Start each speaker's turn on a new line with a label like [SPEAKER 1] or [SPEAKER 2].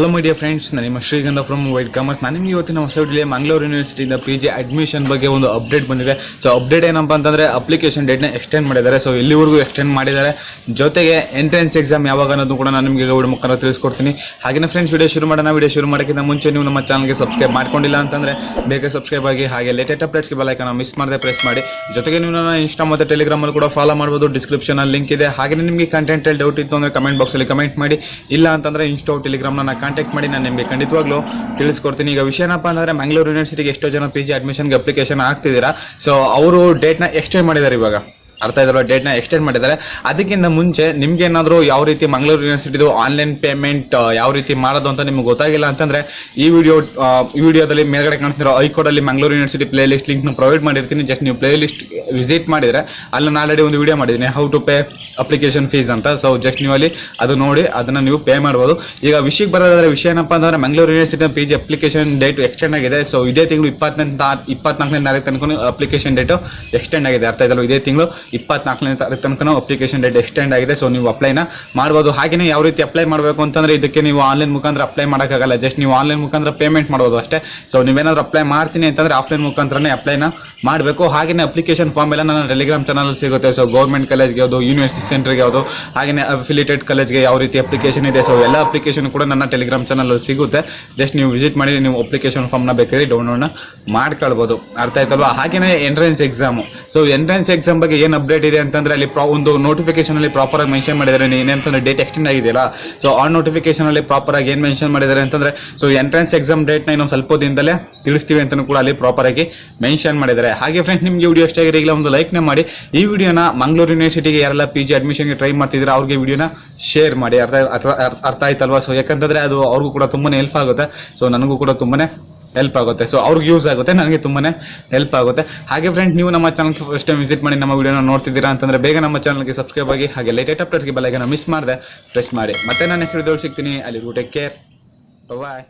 [SPEAKER 1] Hello my dear friends, ನಾನು ನಿಮ್ಮ ಶ್ರೀಗಂಧ ಫ್ರಮ್ ವೈಟ್ ಕಾಮರ್ಸ್. ನಾನು ನಿಮಗೆ ಇವತ್ತಿನ ಹೊಸ ವಿಡಿಯೋಲಿ ಮಂಗಳೂರು ಯೂನಿವರ್ಸಿಟಿಯಿಂದ PG ಅಡ್ಮಿಷನ್ ಬಗ್ಗೆ ಒಂದು ಅಪ್ಡೇಟ್ ಬಂದಿದೆ. ಸೊ ಅಪ್ಡೇಟ್ ಏನಪ್ಪ ಅಂತಂದರೆ ಅಪ್ಲಿಕೇಶನ್ ಡೇಟ್ನ ಎಕ್ಸ್ಟೆಂಡ್ ಮಾಡಿದ್ದಾರೆ. ಸೊ ಇಲ್ಲಿವರೆಗೂ ಎಕ್ಸ್ಟೆಂಡ್ ಮಾಡಿದ್ದಾರೆ. ಜೊತೆಗೆ ಎಂಟ್ರೆನ್ಸ್ ಎಕ್ಸಾಮ್ ಯಾವಾಗ ಅನ್ನೋದು ಕೂಡ ನಾನು ನಿಮಗೆ ವಿಡಿಯೋ ಮುಖಾಂತರ ತಿಳಿಸ್ಕೊಡ್ತೀನಿ. ಹಾಗೆಯೇ ಫ್ರೆಂಡ್ಸ್, ವಿಡಿಯೋ ಶುರು ಮಾಡೋಣ. ವಿಡಿಯೋ ಶುರು ಮಾಡೋಕ್ಕಿಂತ ಮುಂಚೆ ನೀವು ನಮ್ಮ ಚಾನಲ್ಗೆ ಸಬ್ಸ್ಕ್ರೈಬ್ ಮಾಡ್ಕೊಂಡಿಲ್ಲ ಅಂತಂದರೆ ಬೇಗ ಸಬ್ಸ್ಕ್ರೈಬ್ ಆಗಿ, ಹಾಗೆ ಲೇಟೆಸ್ಟ್ ಅಪ್ಡೇಟ್ಸ್ಗೆ ಬೆಲ್ ಐಕಾನ್ ಮಿಸ್ ಮಾಡದೆ ಪ್ರೆಸ್ ಮಾಡಿ. ಜೊತೆಗೆ ನೀವು ನನ್ನ ಇನ್ಸ್ಟಾ ಮತ್ತು ಟೆಲಿಗ್ರಾಮಲ್ಲಿ ಕೂಡ ಫಾಲೋ ಮಾಡ್ಬೋದು. ಡಿಸ್ಕ್ರಿಪ್ಷನಲ್ಲಿ ಲಿಂಕ್ ಇದೆ. ಹಾಗೆ ನಿಮಗೆ ಕಂಟೆಂಟಲ್ಲಿ ಡೌಟ್ ಇತ್ತು ಅಂದರೆ ಕಮೆಂಟ್ ಬಾಕ್ಸಲ್ಲಿ ಕಮೆಂಟ್ ಮಾಡಿ. ಇಲ್ಲ ಅಂತಂದರೆ ಇನ್ಸ್ಟಾ ಟೆಲಿಗ್ರಾಮ್ನ ಕಾಂಟ್ಯಾಕ್ಟ್ ಮಾಡಿ, ನಾನು ನಿಮಗೆ ಖಂಡಿತವಾಗ್ಲೂ ತಿಳಿಸ್ಕೊಡ್ತೀನಿ. ಈಗ ವಿಷಯ ಏನಪ್ಪ ಅಂದರೆ ಮಂಗಳೂರು ಯೂನಿವರ್ಸಿಟಿಗೆ ಎಷ್ಟೋ ಜನ PG ಅಡ್ಮಿಷನ್ಗೆ ಅಪ್ಲಿಕೇಶನ್ ಆಗ್ತಿದ್ದೀರಾ. ಸೊ ಅವರು ಡೇಟ್ನ ಎಕ್ಸ್ಟೆಂಡ್ ಮಾಡಿದ್ದಾರೆ. ಇವಾಗ ಅರ್ಥ ಇದಲ್ಲ, ಡೇಟ್ನ ಎಕ್ಸ್ಟೆಂಡ್ ಮಾಡಿದ್ದಾರೆ. ಅದಕ್ಕಿಂತ ಮುಂಚೆ ನಿಮ್ಗೆ ಏನಾದರೂ ಯಾವ ರೀತಿ ಮಂಗಳೂರು ಯೂನಿವರ್ಸಿಟಿದು ಆನ್ಲೈನ್ ಪೇಮೆಂಟ್ ಯಾವ ರೀತಿ ಮಾಡೋದು ಅಂತ ನಿಮ್ಗೆ ಗೊತ್ತಾಗಿಲ್ಲ ಅಂತಂದರೆ ಈ ವಿಡಿಯೋದಲ್ಲಿ ಮೇಲ್ಗಡೆ ಕಾಣಿಸ್ತಿರೋ ಐಕೋಡಲ್ಲಿ ಮಂಗಳೂರು ಯೂನಿವರ್ಸಿಟಿ ಪ್ಲೇ ಲಿಸ್ಟ್ ಲಿಂಕ್ನ ಪ್ರೊವೈಡ್ ಮಾಡಿರ್ತೀನಿ. ಜಸ್ಟ್ ನೀವು ಪ್ಲೇ ಲಿಸ್ಟ್ ವಿಸಿಟ್ ಮಾಡಿದರೆ ಅಲ್ಲಿ ನಾನು ಆಲ್ರೆಡಿ ಒಂದು ವಿಡಿಯೋ ಮಾಡಿದ್ದೀನಿ, how to pay application fees ಅಂತ. ಸೊ ಜಸ್ಟ್ ನೀವು ಅಲ್ಲಿ ಅದು ನೋಡಿ ಅದನ್ನು ನೀವು ಪೇ ಮಾಡ್ಬೋದು. ಈಗ ವಿಷಯಕ್ಕೆ ಬರೋದಾದ್ರೆ ವಿಷಯ ಏನಪ್ಪ ಅಂತಂದರೆ Mangaluru university PG application date extend ಆಗಿದೆ. ಸೊ ಇದೇ ತಿಂಗಳು 24ನೇ ತಾರೀಕು ತನಕ ಅಪ್ಲಿಕೇಶನ್ ಡೇಟು ಎಕ್ಸ್ಟೆಂಡ್ ಆಗಿದೆ. ಅರ್ಥ ಇದಲ್ಲ, ಇದೇ ತಿಂಗಳು 24ನೇ ತಾರೀಕು ತನಕ ಅಪ್ಲಿಕೇಶನ್ ಡೇಟ್ ಎಕ್ಸ್ಟೆಂಡ್ ಆಗಿದೆ. ಸೊ ನೀವು ಅಪ್ಲೈನ ಮಾಡ್ಬೋದು. ಹಾಗೆಯೇ ಯಾವ ರೀತಿ ಅಪ್ಲೈ ಮಾಡಬೇಕು ಅಂತಂದರೆ ಇದಕ್ಕೆ ನೀವು ಆನ್ಲೈನ್ ಮುಖಾಂತರ ಅಪ್ಲೈ ಮಾಡೋಕ್ಕಾಗಲ್ಲ. ಜಸ್ಟ್ ನೀವು ಆನ್ಲೈನ್ ಮುಖಾಂತರ ಪೇಮೆಂಟ್ ಮಾಡ್ಬೋದು ಅಷ್ಟೇ. ಸೊ ನೀವೇನಾದರೂ ಅಪ್ಲೈ ಮಾಡ್ತೀನಿ ಅಂತಂದರೆ ಆಫ್ಲೈನ್ ಮುಖಾಂತರನೇ ಅಪ್ಲೈನ ಮಾಡಬೇಕು. ಹಾಗೆಯೇ ಅಪ್ಲಿಕೇಶನ್ ಫಾರ್ಮ್ ಎಲ್ಲ ನನ್ನ ಟೆಲಿಗ್ರಾಮ್ ಚಾನಲ್ ಸಿಗುತ್ತೆ. ಸೊ ಗೌರ್ಮೆಂಟ್ ಕಾಲೇಜ್ಗೆ ಯಾವುದು, ಯೂನಿವರ್ಸಿಟಿ ಸೆಂಟರ್ಗೆ ಯಾವುದು, ಹಾಗೆಯೇ ಅಫಿಲಿಯೇಟೆಡ್ ಕಾಲೇಜ್ಗೆ ಯಾವ ರೀತಿ ಅಪ್ಲಿಕೇಶನ್ ಇದೆ. ಸೊ ಎಲ್ಲ ಅಪ್ಲಿಕೇಶನ್ ಕೂಡ ನನ್ನ ಟೆಲಿಗ್ರಾಮ್ ಚಾನಲ್ ಸಿಗುತ್ತೆ. ಜಸ್ಟ್ ನೀವು ವಿಸಿಟ್ ಮಾಡಿ ನೀವು ಅಪ್ಲಿಕೇಶನ್ ಫಾರ್ಮ್ನ ಬೇಕಾದ್ರೆ ಡೌನ್ಲೋಡ್ನ ಮಾಡ್ಕೊಳ್ಬೋದು. ಅರ್ಥ ಆಯ್ತಲ್ವಾ? ಹಾಗೆಯೇ entrance exam. So entrance exam ಬಗ್ಗೆ ಏನು ಅಪ್ಡೇಟ್ ಇದೆ ಅಂತಂದರೆ ಅಲ್ಲಿ ಒಂದು ನೋಟಿಫಿಕೇಶನ್ ಅಲ್ಲಿ ಪ್ರಾಪರ್ ಆಗಿ ಮೆನ್ಷನ್ ಮಾಡಿದ್ದಾರೆ. ಏನಂತಂದ್ರೆ ಡೇಟ್ ಎಕ್ಸ್ಟೆಂಡ್ ಆಗಿದೆಯಲ್ಲ, ಸೊ ಆ ನೋಟಿಫಿಕೇಶನ್ ಅಲ್ಲಿ ಪ್ರಾಪರ್ ಆಗಿ ಏನು ಮೆನ್ಷನ್ ಮಾಡಿದ್ದಾರೆ ಅಂತಂದ್ರೆ, ಸೊ ಎಂಟ್ರೆನ್ಸ್ ಎಕ್ಸಾಮ್ ಡೇಟ್ನ ಇನ್ನೊಂದು ಸ್ವಲ್ಪ ದಿನದಲ್ಲೇ ತಿಳಿಸ್ತೀವಿ ಅಂತಲೂ ಕೂಡ ಅಲ್ಲಿ ಪ್ರಾಪರ್ ಆಗಿ ಮೆನ್ಷನ್ ಮಾಡಿದ್ದಾರೆ. ಹಾಗೆ ಫ್ರೆಂಡ್ಸ್, ನಿಮಗೆ ವಿಡಿಯೋ ಇಷ್ಟ ಆಗಿದೆ ಈಗಲೇ ಒಂದು ಲೈಕ್ನ ಮಾಡಿ. ಈ ವಿಡಿಯೋನ ಮಂಗಳೂರು ಯೂನಿವರ್ಸಿಟಿಗೆ ಯಾರೆಲ್ಲ PG ಅಡ್ಮಿಷನ್ಗೆ ಟ್ರೈ ಮಾಡ್ತಿದ್ರೆ ಅವ್ರಿಗೆ ವಿಡಿಯೋನ ಶೇರ್ ಮಾಡಿ. ಅರ್ಥ ಆಯ್ತಲ್ವಾ? ಸೊ ಯಾಕಂತಂದ್ರೆ ಅದು ಅವ್ರಿಗೂ ಕೂಡ ತುಂಬಾನೇ ಹೆಲ್ಪ್ ಆಗುತ್ತೆ. ಸೊ ನನಗೂ ಕೂಡ ತುಂಬಾನೇ ಹೆಲ್ಪ್ ಆಗುತ್ತೆ. ಸೊ ಅವ್ರಿಗೆ ಯೂಸ್ ಆಗುತ್ತೆ, ನನಗೆ ತುಂಬಾನೇ ಹೆಲ್ಪ್ ಆಗುತ್ತೆ. ಹಾಗೆ ಫ್ರೆಂಡ್ಸ್, ನೀವು ನಮ್ಮ ಚಾನಲ್ಗೆ ಫಸ್ಟ್ ಟೈಮ್ ವಿಸಿಟ್ ಮಾಡಿ ನಮ್ಮ ವಿಡಿಯೋನ ನೋಡ್ತಿದ್ದೀರಾ ಅಂತಂದ್ರೆ ಬೇಗ ನಮ್ಮ ಚಾನಲ್ಗೆ ಸಬ್ಸ್ಕ್ರೈಬ್ ಆಗಿ, ಹಾಗೆ ಲೇಟೆಸ್ಟ್ ಅಪ್ಡೇಟ್ಗೆ ಬೆಲ್ ಐಕಾನ್ ಮಿಸ್ ಮಾಡದೆ ಪ್ರೆಸ್ ಮಾಡಿ. ಮತ್ತೆ ನಾನು ನೆಕ್ಸ್ಟ್ ವಿಡಿಯೋ ಸಿಗ್ತೀನಿ. ಅಲ್ಲಿ ಟೇಕ್ ಕೇರ್, ಬಾಯ್.